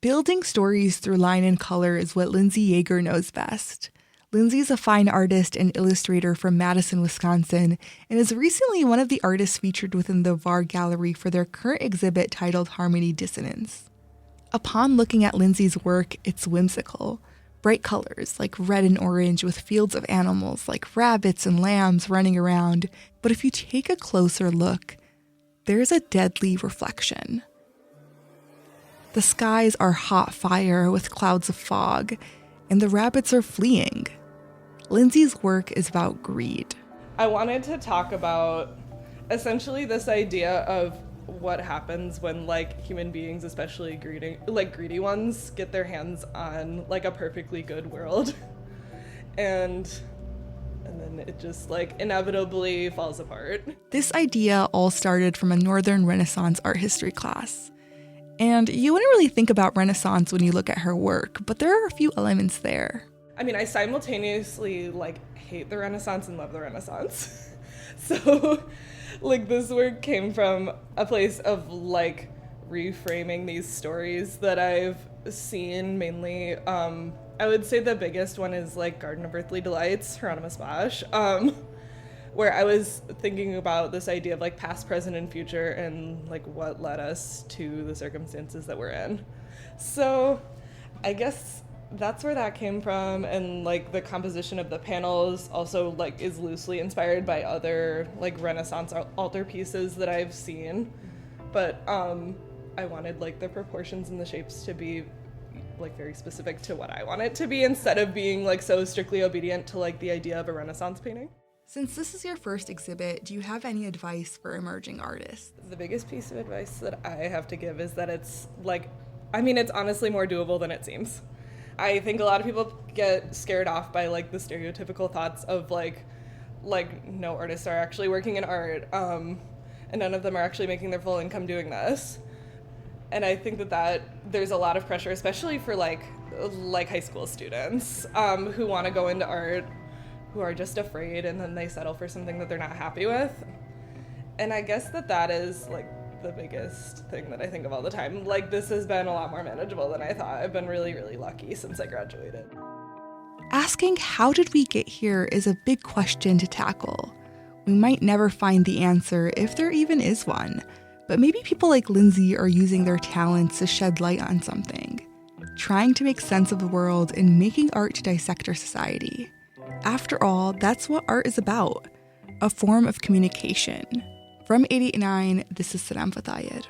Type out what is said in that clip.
Building stories through line and color is what Lindsay Yeager knows best. Lindsay's a fine artist and illustrator from Madison, Wisconsin, and is recently one of the artists featured within the VAR Gallery for their current exhibit titled Harmony Dissonance. Upon looking at Lindsay's work, it's whimsical. Bright colors like red and orange with fields of animals like rabbits and lambs running around. But if you take a closer look, there's a deadly reflection. The skies are hot fire with clouds of fog, and the rabbits are fleeing. Lindsay's work is about greed. I wanted to talk about essentially this idea of what happens when like human beings, especially greedy ones, get their hands on like a perfectly good world. and then it just like inevitably falls apart. This idea all started from a Northern Renaissance art history class. And you wouldn't really think about Renaissance when you look at her work, but there are a few elements there. I mean, I simultaneously like hate the Renaissance and love the Renaissance. So like this work came from a place of like reframing these stories that I've seen mainly. I would say the biggest one is like Garden of Earthly Delights, Hieronymus Bosch, where I was thinking about this idea of like past, present, and future and like what led us to the circumstances that we're in. So I guess that's where that came from, and like the composition of the panels also like is loosely inspired by other like Renaissance altarpieces that I've seen, but I wanted like the proportions and the shapes to be like very specific to what I want it to be instead of being like so strictly obedient to like the idea of a Renaissance painting. Since this is your first exhibit, do you have any advice for emerging artists? The biggest piece of advice that I have to give is that it's like, I mean, it's honestly more doable than it seems. I think a lot of people get scared off by like the stereotypical thoughts of like no artists are actually working in art, and none of them are actually making their full income doing this. And I think that there's a lot of pressure, especially for like high school students who want to go into art, who are just afraid, and then they settle for something that they're not happy with. And I guess that is like the biggest thing that I think of all the time. Like, this has been a lot more manageable than I thought. I've been really, really lucky since I graduated. Asking how did we get here is a big question to tackle. We might never find the answer if there even is one, but maybe people like Lindsay are using their talents to shed light on something, trying to make sense of the world and making art to dissect our society. After all, that's what art is about, a form of communication. From 889, this is Saram Fatayed.